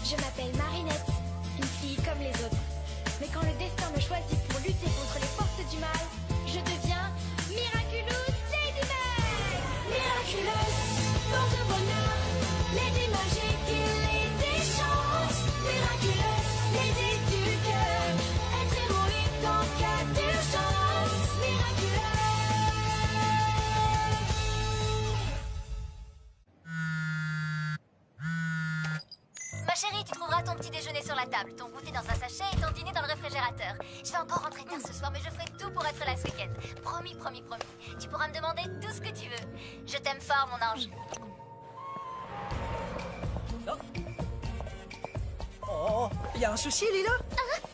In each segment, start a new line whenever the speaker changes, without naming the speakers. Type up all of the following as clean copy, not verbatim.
Je m'appelle Marinette, une fille comme les autres. Mais quand le destin me choisit pour lutter contre les forces du mal, je deviens Miraculous Ladybug. Miraculous, porte bonheur, Lady magique et Lady chance. Miraculous, Lady du cœur, être héroïque en cas d'urgence. Miraculous.
Ma chérie, tu trouveras ton petit déjeuner sur la table, ton goûter dans un sachet et ton dîner dans le réfrigérateur. Je vais encore rentrer tard ce soir, mais je ferai tout pour être là ce week-end. Promis, promis, promis. Tu pourras me demander tout ce que tu veux. Je t'aime fort, mon ange.
Oh, y a un souci, Lila?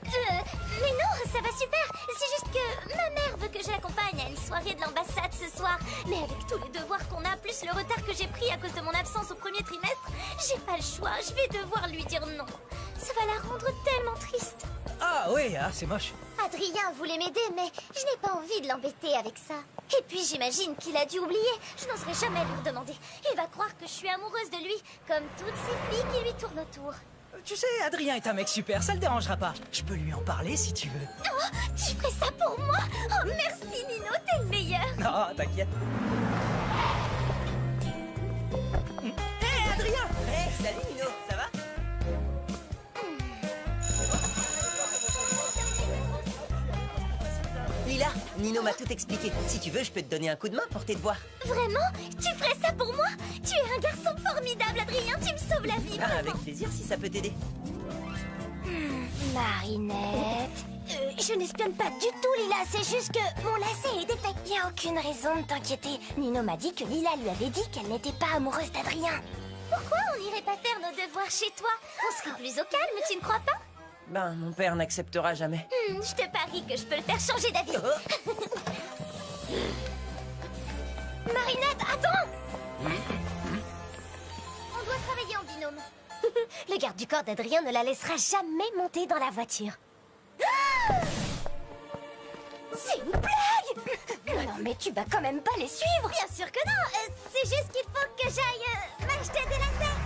Mais non, ça va super. C'est juste que ma mère veut que je l'accompagne à une soirée de l'ambassade ce soir. Mais avec tous les devoirs qu'on a, plus le retard que j'ai pris à cause de mon absence au premier trimestre, j'ai pas le choix. Je vais devoir lui dire non. Ça va la rendre tellement triste.
Ah oui, ah, c'est moche.
Adrien voulait m'aider, mais je n'ai pas envie de l'embêter avec ça. Et puis j'imagine qu'il a dû oublier. Je n'oserais jamais lui redemander. Il va croire que je suis amoureuse de lui, comme toutes ces filles qui lui tournent autour.
Tu sais, Adrien est un mec super, ça le dérangera pas. Je peux lui en parler si tu veux.
Oh, tu ferais ça pour moi? Oh, merci Nino, t'es le meilleur.
Non, t'inquiète. Hé, Adrien!
Hey, salut Nino, ça va? Lila, Nino m'a tout expliqué. Si tu veux, je peux te donner un coup de main pour tes devoirs.
Vraiment? Tu ferais ça pour moi? Tu es un garçon formidable, Adrien. Tu me sauves la vie,
Ah,
vraiment.
avec plaisir si ça peut t'aider.
Marinette... je n'espionne pas du tout, Lila. C'est juste que mon lacet est défait. Il n'y a aucune raison de t'inquiéter. Nino m'a dit que Lila lui avait dit qu'elle n'était pas amoureuse d'Adrien. Pourquoi on n'irait pas faire nos devoirs chez toi? On serait plus au calme, tu ne crois pas?
Ben, mon père n'acceptera jamais.
Je te parie que je peux le faire changer d'avis. Marinette, attends! On doit travailler en binôme. Le garde du corps d'Adrien ne la laissera jamais monter dans la voiture. C'est une blague! Non mais tu vas quand même pas les suivre! Bien sûr que non! C'est juste qu'il faut que j'aille m'acheter des lacets!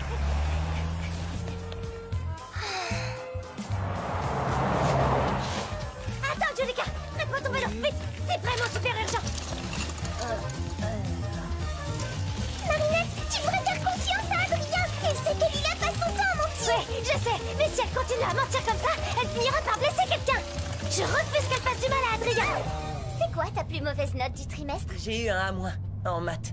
Attends, Julika! Prête-moi ton vélo! Vite! C'est vraiment super urgent! Marinette, tu pourrais faire confiance à Adrien! Il sait que Lila passe son temps à mentir! Ouais, je sais! Mais si elle continue à mentir comme ça, elle finira par blesser quelqu'un! Je refuse qu'elle fasse du mal à Adrien! C'est quoi ta plus mauvaise note du trimestre?
J'ai eu un A- en maths.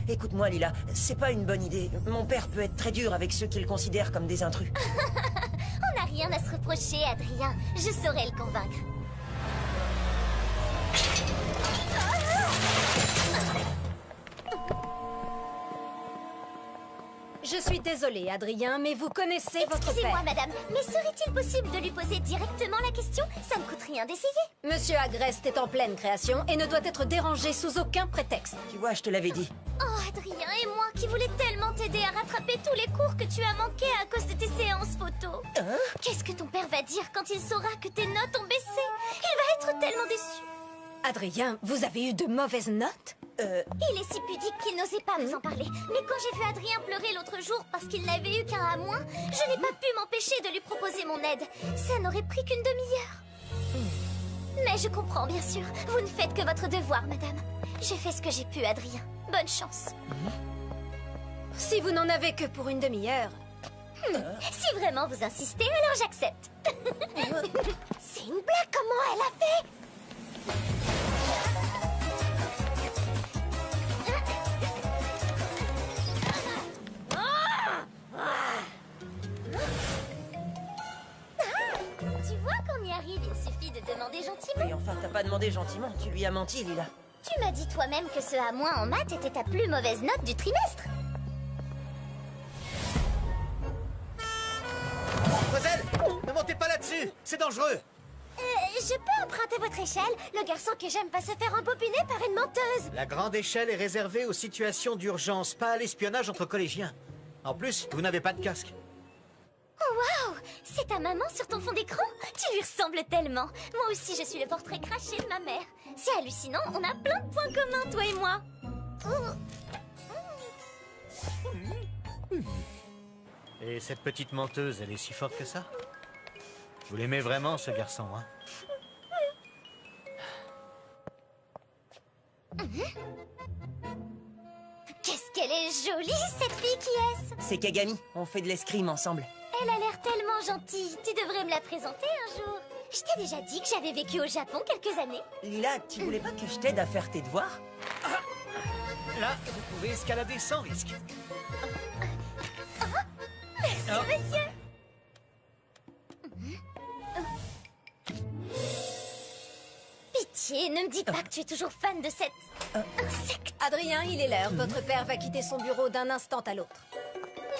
Écoute-moi, Lila, c'est pas une bonne idée. Mon père peut être très dur avec ceux qu'il considère comme des intrus.
On n'a rien à se reprocher, Adrien. Je saurais le convaincre.
Je suis désolée, Adrien, mais vous connaissez votre
Excusez-moi,
père.
madame, mais serait-il possible de lui poser directement la question? Ça ne coûte rien d'essayer.
Monsieur Agreste est en pleine création et ne doit être dérangé sous aucun prétexte.
Tu vois, je te l'avais dit.
Oh, Adrien et moi qui voulais tellement t'aider à rattraper tous les cours que tu as manqués à cause de tes séances photo. Qu'est-ce que ton père va dire quand il saura que tes notes ont baissé? Il va être tellement déçu.
Adrien, vous avez eu de mauvaises notes?
Il est si pudique qu'il n'osait pas vous en parler. Mais quand j'ai vu Adrien pleurer l'autre jour parce qu'il n'avait eu qu'un à moins, je n'ai pas pu m'empêcher de lui proposer mon aide. Ça n'aurait pris qu'une demi-heure. Mais je comprends, bien sûr. Vous ne faites que votre devoir, madame. J'ai fait ce que j'ai pu, Adrien. Bonne chance.
Si vous n'en avez que pour une demi-heure...
Si vraiment vous insistez, alors j'accepte. C'est une blague, comment elle a fait? Tu vois qu'on y arrive, il suffit de demander gentiment.
Mais enfin, t'as pas demandé gentiment, tu lui as menti, Lila.
Tu m'as dit toi-même que ce A- en maths était ta plus mauvaise note du trimestre.
Mademoiselle, ne montez pas là-dessus, c'est dangereux.
Je peux emprunter votre échelle? Le garçon que j'aime va se faire embobiner par une menteuse.
La grande échelle est réservée aux situations d'urgence, pas à l'espionnage entre collégiens. En plus, vous n'avez pas de casque.
Oh waouh! C'est ta maman sur ton fond d'écran? Tu lui ressembles tellement. Moi aussi, je suis le portrait craché de ma mère. C'est hallucinant, on a plein de points communs, toi et moi.
Et cette petite menteuse, elle est si forte que ça? Vous l'aimez vraiment, ce garçon, hein?
Qu'est-ce qu'elle est jolie, cette fille qui est-ce?
C'est Kagami, on fait de l'escrime ensemble.
Elle a l'air tellement gentille. Tu devrais me la présenter un jour. Je t'ai déjà dit que j'avais vécu au Japon quelques années.
Lila, tu voulais pas que je t'aide à faire tes devoirs?
Là, vous pouvez escalader sans risque.
Merci, monsieur. Pitié, ne me dis pas que tu es toujours fan de cette insecte.
Adrien, il est l'heure. Votre père va quitter son bureau d'un instant à l'autre.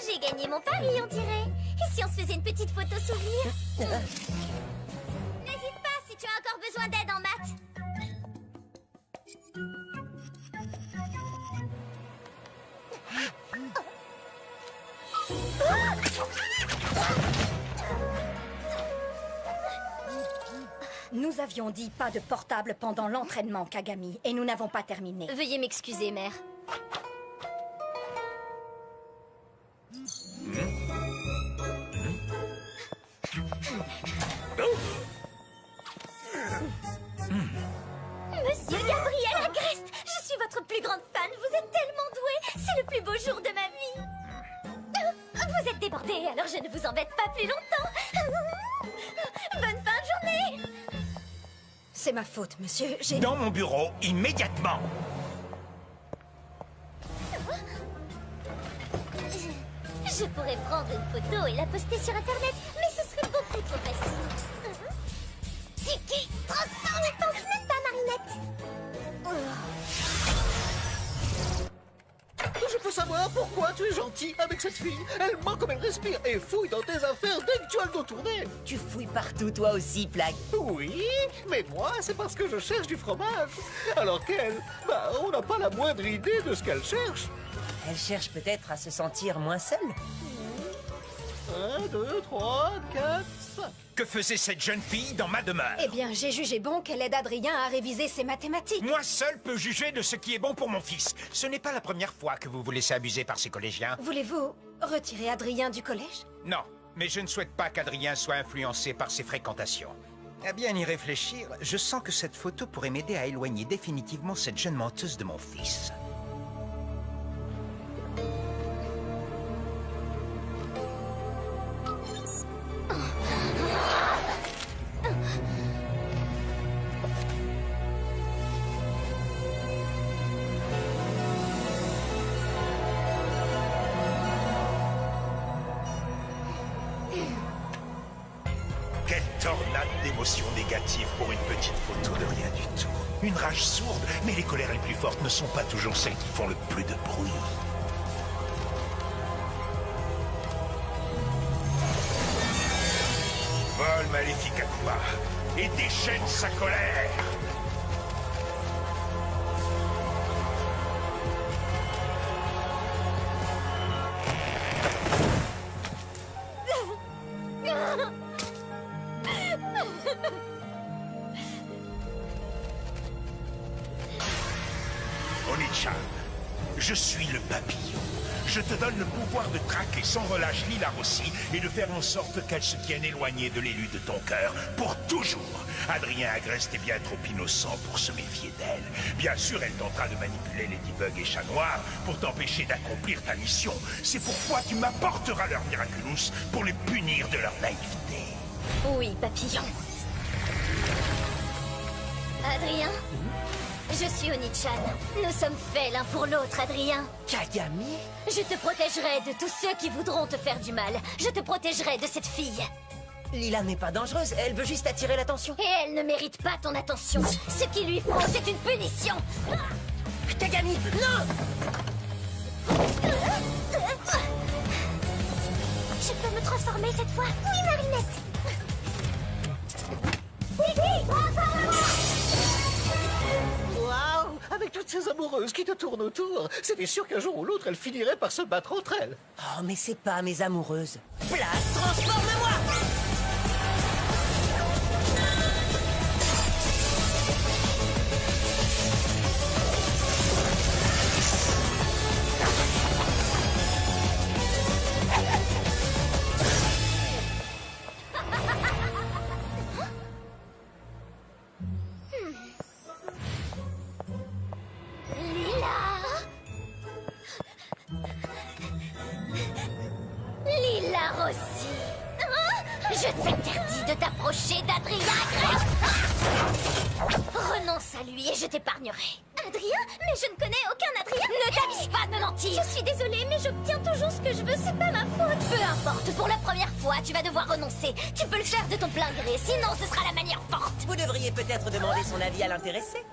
J'ai gagné mon pari, on dirait. Et si on se faisait une petite photo souvenir? N'hésite pas si tu as encore besoin d'aide en maths.
Nous avions dit pas de portable pendant l'entraînement, Kagami, et nous n'avons pas terminé.
Veuillez m'excuser, mère. Monsieur Gabriel Agreste, je suis votre plus grande fan. Vous êtes tellement doué. C'est le plus beau jour de ma vie. Vous êtes débordé, alors je ne vous embête pas plus longtemps. Bonne fin de journée.
C'est ma faute, monsieur. J'ai...
Dans mon bureau, immédiatement.
Je pourrais prendre une photo et la poster sur Internet, mais ce serait beaucoup trop facile. Tiki, transforme-toi, pas Marinette.
Je peux savoir pourquoi tu es gentil avec cette fille. Elle ment comme elle respire et fouille dans tes affaires dès que tu as le dos tourné.
Tu fouilles partout, toi aussi, Plague.
Oui, mais moi, c'est parce que je cherche du fromage. Alors qu'elle, on n'a pas la moindre idée de ce qu'elle cherche.
Elle cherche peut-être à se sentir moins seule.
1, 2, 3, 4, 5.
Que faisait cette jeune fille dans ma demeure?
Eh bien, j'ai jugé bon qu'elle aide Adrien à réviser ses mathématiques.
Moi seul peux juger de ce qui est bon pour mon fils. Ce n'est pas la première fois que vous vous laissez abuser par ces collégiens.
Voulez-vous retirer Adrien du collège?
Non, mais je ne souhaite pas qu'Adrien soit influencé par ses fréquentations. À bien y réfléchir, je sens que cette photo pourrait m'aider à éloigner définitivement cette jeune menteuse de mon fils. Quelle tornade d'émotions négatives pour une petite photo de rien du tout. Une rage sourde, mais les colères les plus fortes ne sont pas toujours celles qui font le plus de bruit. Vole maléfique Akuma et déchaîne sa colère. Oni-chan, je suis le papillon. Je te donne le pouvoir de traquer sans relâche Lila Rossi et de faire en sorte qu'elle se tienne éloignée de l'élu de ton cœur pour toujours. Adrien Agreste est bien trop innocent pour se méfier d'elle. Bien sûr, elle tentera de manipuler Ladybug et Chat Noir pour t'empêcher d'accomplir ta mission. C'est pourquoi tu m'apporteras leur Miraculous pour les punir de leur naïveté.
Oui, papillon. Adrien, je suis Oni-chan. Nous sommes faits l'un pour l'autre, Adrien.
Kagami?
Je te protégerai de tous ceux qui voudront te faire du mal. Je te protégerai de cette fille.
Lila n'est pas dangereuse, elle veut juste attirer l'attention.
Et elle ne mérite pas ton attention. Ce qu'il lui faut, c'est une punition.
Kagami, non!
Je peux me transformer cette fois? Oui, Marinette.
Waouh! Avec toutes ces amoureuses qui te tournent autour, c'était sûr qu'un jour ou l'autre, elles finiraient par se battre entre elles.
Oh, mais c'est pas mes amoureuses. Place, transforme-moi!
La Rossi. Je t'interdis de t'approcher d'Adrien Grey. Renonce à lui et je t'épargnerai. Adrien? Mais je ne connais aucun Adrien. Ne t'avise pas de me mentir. Je suis désolée, mais j'obtiens toujours ce que je veux, c'est pas ma faute. Peu importe, pour la première fois, tu vas devoir renoncer. Tu peux le faire de ton plein gré, sinon ce sera la manière forte.
Vous devriez peut-être demander son avis à l'intéressé.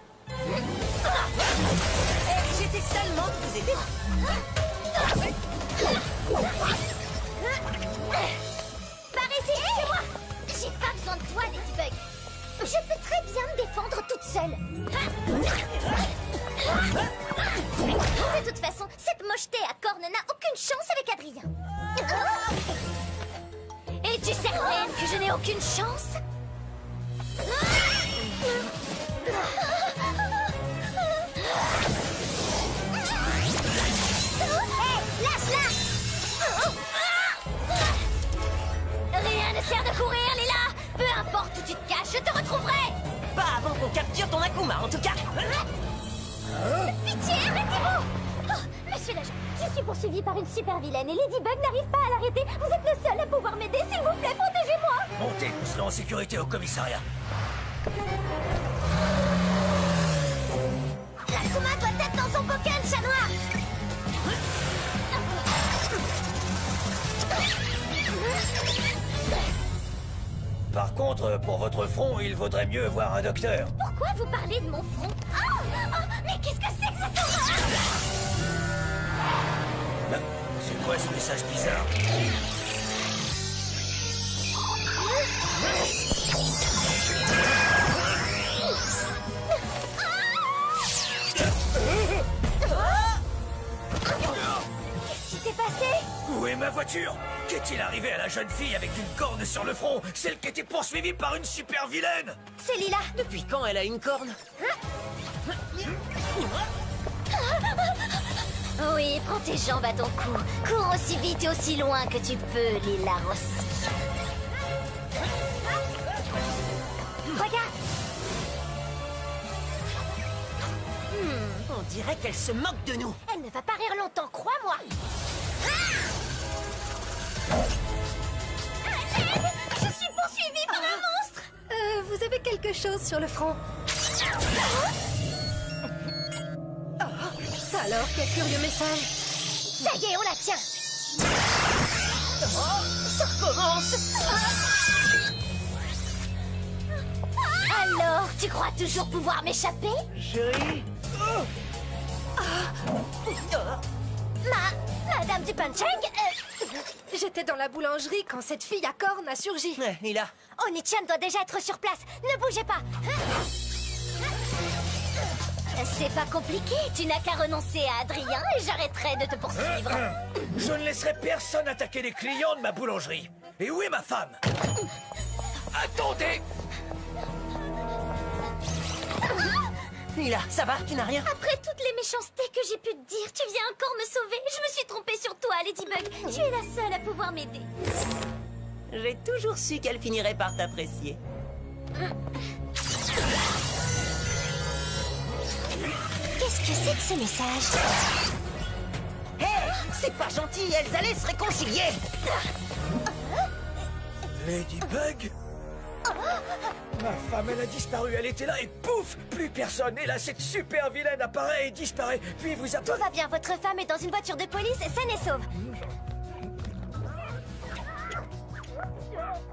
J'étais seulement de vous aider.
Par ici, c'est moi. J'ai pas besoin de toi, Ladybug. Je peux très bien me défendre toute seule. De toute façon, cette mocheté à cornes n'a aucune chance avec Adrien. Et tu sais même que je n'ai aucune chance? Hé, lâche-la! Rien ne sert de courir, Lila! Peu importe où tu te caches, je te retrouverai!
Pas avant qu'on capture ton Akuma, en tout cas.
Pitié, arrêtez-vous! Oh, monsieur l'agent, je suis poursuivie par une super vilaine et Ladybug n'arrive pas à l'arrêter. Vous êtes le seul à pouvoir m'aider, s'il vous plaît, protégez-moi!
Montez, nous serons en sécurité au commissariat.
L'Akuma doit être dans son bocal, chat noir!
Par contre, pour votre front, il vaudrait mieux voir un docteur.
Pourquoi vous parlez de mon front? Oh, mais qu'est-ce que c'est que ça?
C'est quoi ce message bizarre?
Qu'est-ce qui s'est passé?
Où est ma voiture? Qu'est-il arrivé à la jeune fille avec une corne sur le front? Celle qui était poursuivie par une super vilaine?
C'est Lila.
Depuis quand elle a une corne?
Oui, prends tes jambes à ton cou. Cours aussi vite et aussi loin que tu peux, Lila Rossi. Regarde.
On dirait qu'elle se moque de nous.
Elle ne va pas rire longtemps, crois-moi. Je suis poursuivie par un monstre.
Vous avez quelque chose sur le front. Ça alors, quel curieux message.
Ça y est, on la tient.
Ça commence.
Alors, tu crois toujours pouvoir m'échapper?
Chérie?
Madame du Punchang,
J'étais dans la boulangerie quand cette fille à cornes a surgi.
Lila.
Oni-chan doit déjà être sur place. Ne bougez pas. C'est pas compliqué. Tu n'as qu'à renoncer à Adrien et j'arrêterai de te poursuivre.
Je ne laisserai personne attaquer les clients de ma boulangerie. Et où est ma femme? Attendez!
Lila, ça va? Tu n'as rien?
Après toutes les méchancetés que j'ai pu te dire, tu viens encore me sauver. Je me suis trompée sur toi, Ladybug. Tu es la seule à pouvoir m'aider.
J'ai toujours su qu'elle finirait par t'apprécier.
Qu'est-ce que c'est que ce message?
Hé, c'est pas gentil, elles allaient se réconcilier.
Ladybug? Ma femme, elle a disparu, elle était là et pouf! Plus personne. Et là, cette super vilaine apparaît et disparaît. Puis vous
Tout
apparaît...
va bien, votre femme est dans une voiture de police, saine et sauve.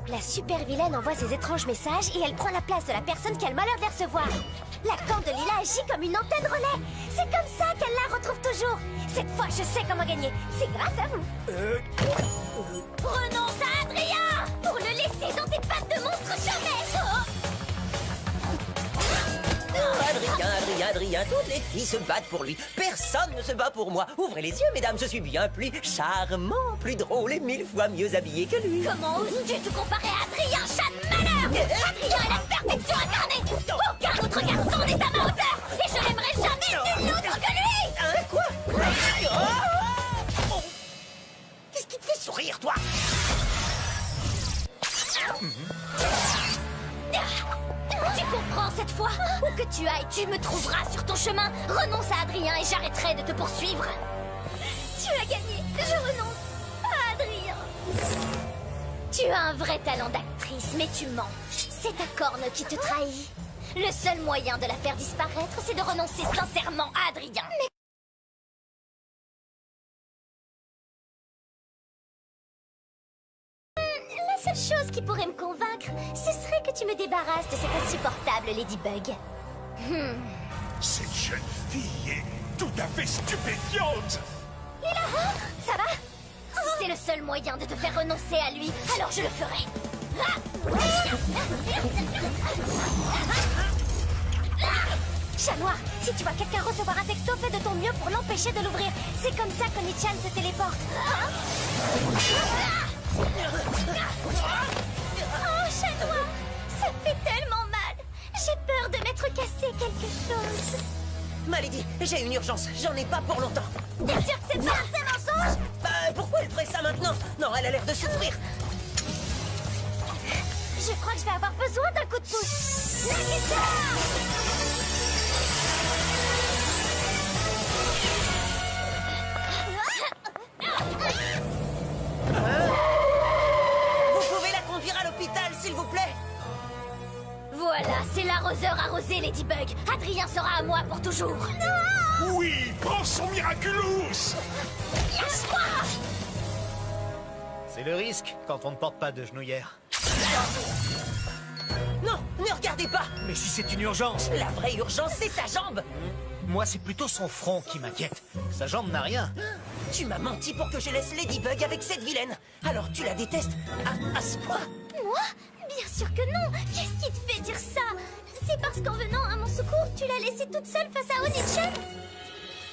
La super vilaine envoie ses étranges messages et elle prend la place de la personne qui a le malheur de les recevoir. La corne de Lila agit comme une antenne relais. C'est comme ça qu'elle la retrouve toujours. Cette fois, je sais comment gagner. C'est grâce à vous. Renonce à Adrien pour le laisser dans tes pattes de monstre jamais.
Adrien, toutes les filles se battent pour lui. Personne ne se bat pour moi. Ouvrez les yeux, mesdames, je suis bien plus charmant, plus drôle et 1000 fois mieux habillé que lui.
Comment oses-tu te comparer à Adrien, chat de malheur? Adrien est la perfection incarnée. Aucun autre garçon n'est à ma hauteur. Et je n'aimerai jamais nul autre que lui.
Hein, quoi? Qu'est-ce qui te fait sourire, toi?
Tu comprends cette fois? Où que tu ailles, tu me trouveras sur ton chemin. Renonce à Adrien et j'arrêterai de te poursuivre. Tu as gagné. Je renonce à Adrien. Tu as un vrai talent d'actrice, mais tu mens. C'est ta corne qui te trahit. Le seul moyen de la faire disparaître, c'est de renoncer sincèrement à Adrien. Mais... La seule chose qui pourrait me convaincre, ce serait que tu me débarrasses de cette insupportable Ladybug.
Cette jeune fille est tout à fait stupéfiante.
Lila, ça va? Si c'est le seul moyen de te faire renoncer à lui, alors je le ferai. Chat noir, si tu vois quelqu'un recevoir un texto, fais de ton mieux pour l'empêcher de l'ouvrir. C'est comme ça que Nichan se téléporte. Oh, chat noir, ça fait tellement mal. J'ai peur de m'être cassé quelque chose.
Malady, j'ai une urgence. J'en ai pas pour longtemps.
T'es sûr que c'est pas un mensonge?
Pourquoi elle ferait ça maintenant? Non, elle a l'air de souffrir.
Je crois que je vais avoir besoin d'un coup de pouce. Nagisa!
Vous pouvez la conduire à l'hôpital, s'il vous plaît?
Voilà, c'est l'arroseur arrosé, Ladybug. Adrien sera à moi pour toujours. Non!
Oui, prends son Miraculous.
Lâche-moi!
C'est le risque quand on ne porte pas de genouillère.
Non, ne regardez pas.
Mais si c'est une urgence.
La vraie urgence, c'est sa jambe.
Moi, c'est plutôt son front qui m'inquiète. Sa jambe n'a rien.
Tu m'as menti pour que je laisse Ladybug avec cette vilaine. Alors tu la détestes à ce point?
Moi? Bien sûr que non. Qu'est-ce qui te fait dire ça? C'est parce qu'en venant à mon secours, tu l'as laissée toute seule face à Onichan?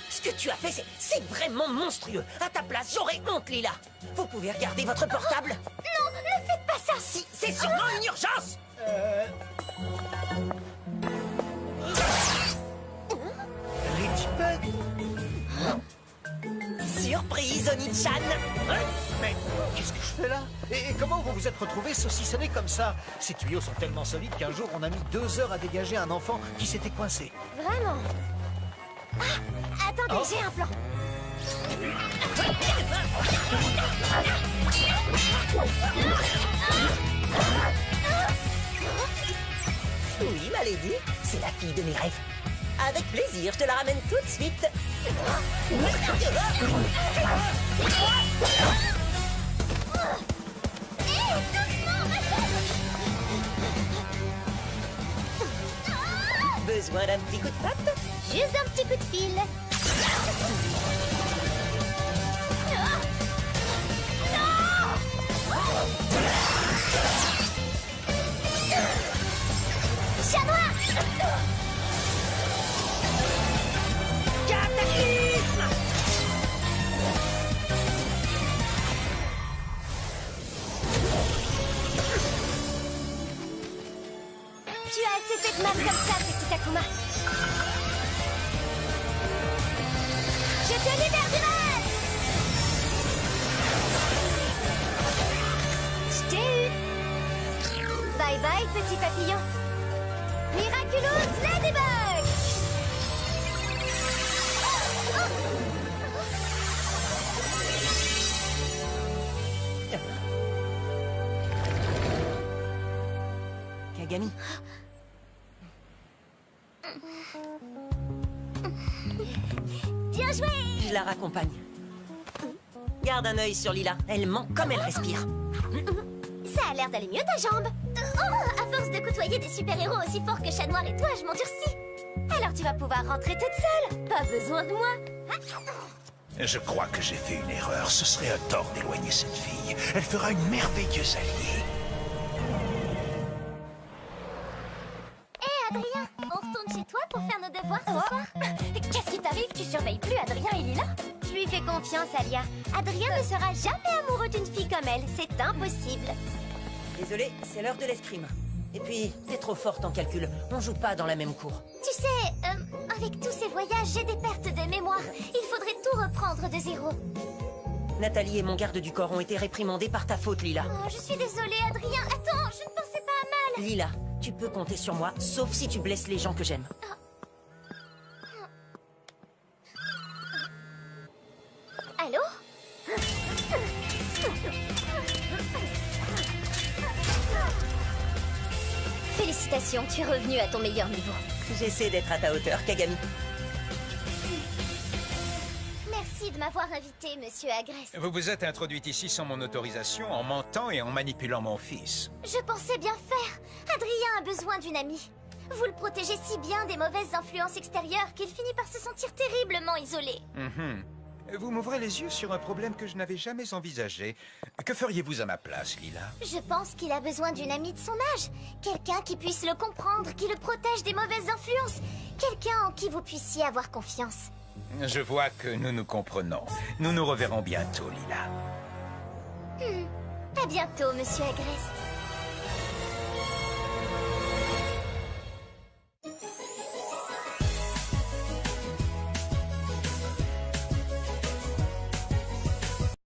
Ce que tu as fait, c'est vraiment monstrueux. À ta place, j'aurais honte, Lila. Vous pouvez regarder votre portable?
Non, ne faites pas ça.
Si, c'est sûrement une urgence.
Ladybug?
Surprise, Oni-chan.
Mais qu'est-ce que je fais là? Et comment vous vous êtes retrouvés saucissonnés comme ça? Ces tuyaux sont tellement solides qu'un jour on a mis 2 heures à dégager un enfant qui s'était coincé.
Vraiment? Ah, attendez, j'ai un plan.
Oui, ma lady, c'est la fille de mes rêves. Avec plaisir, je te la ramène tout de suite. Besoin d'un petit coup de patte?
Juste un petit coup de fil. Chat noir!
Cataclysme!
Tu as assez fait de mal comme ça, petit Akuma. Je te libère du mal! Je t'ai eu! Bye bye, petit papillon. Miraculous Ladybug!
Kagami.
Bien joué!
Je la raccompagne. Garde un œil sur Lila. Elle ment comme elle respire.
Ça a l'air d'aller mieux ta jambe. Oh, à force de côtoyer des super-héros aussi forts que Chat Noir et toi, je m'endurcis. Alors tu vas pouvoir rentrer toute seule. Pas besoin de moi.
Je crois que j'ai fait une erreur. Ce serait un tort d'éloigner cette fille. Elle fera une merveilleuse alliée.
Hé Adrien, on retourne chez toi pour faire nos devoirs ce soir? Qu'est-ce qui t'arrive? Tu surveilles plus Adrien et Lila? Je lui fais confiance, Alia. Adrien ne sera jamais amoureux d'une fille comme elle. C'est impossible.
Désolé, c'est l'heure de l'escrime. Et puis, t'es trop forte en calcul. On joue pas dans la même cour.
Tu sais, avec tous ces voyages, j'ai des pertes de mémoire. Il faudrait tout reprendre de zéro.
Nathalie et mon garde du corps ont été réprimandés par ta faute, Lila.
Oh, je suis désolée, Adrien. Attends, je ne pensais pas à mal.
Lila, tu peux compter sur moi, sauf si tu blesses les gens que j'aime.
Allô? Félicitations, tu es revenu à ton meilleur niveau.
J'essaie d'être à ta hauteur, Kagami.
Merci de m'avoir invité, monsieur Agreste.
Vous vous êtes introduite ici sans mon autorisation, en mentant et en manipulant mon fils.
Je pensais bien faire. Adrien a besoin d'une amie. Vous le protégez si bien des mauvaises influences extérieures qu'il finit par se sentir terriblement isolé.
Vous m'ouvrez les yeux sur un problème que je n'avais jamais envisagé. Que feriez-vous à ma place, Lila?
Je pense qu'il a besoin d'une amie de son âge. Quelqu'un qui puisse le comprendre, qui le protège des mauvaises influences. Quelqu'un en qui vous puissiez avoir confiance.
Je vois que nous nous comprenons. Nous nous reverrons bientôt, Lila.
À bientôt, monsieur Agreste.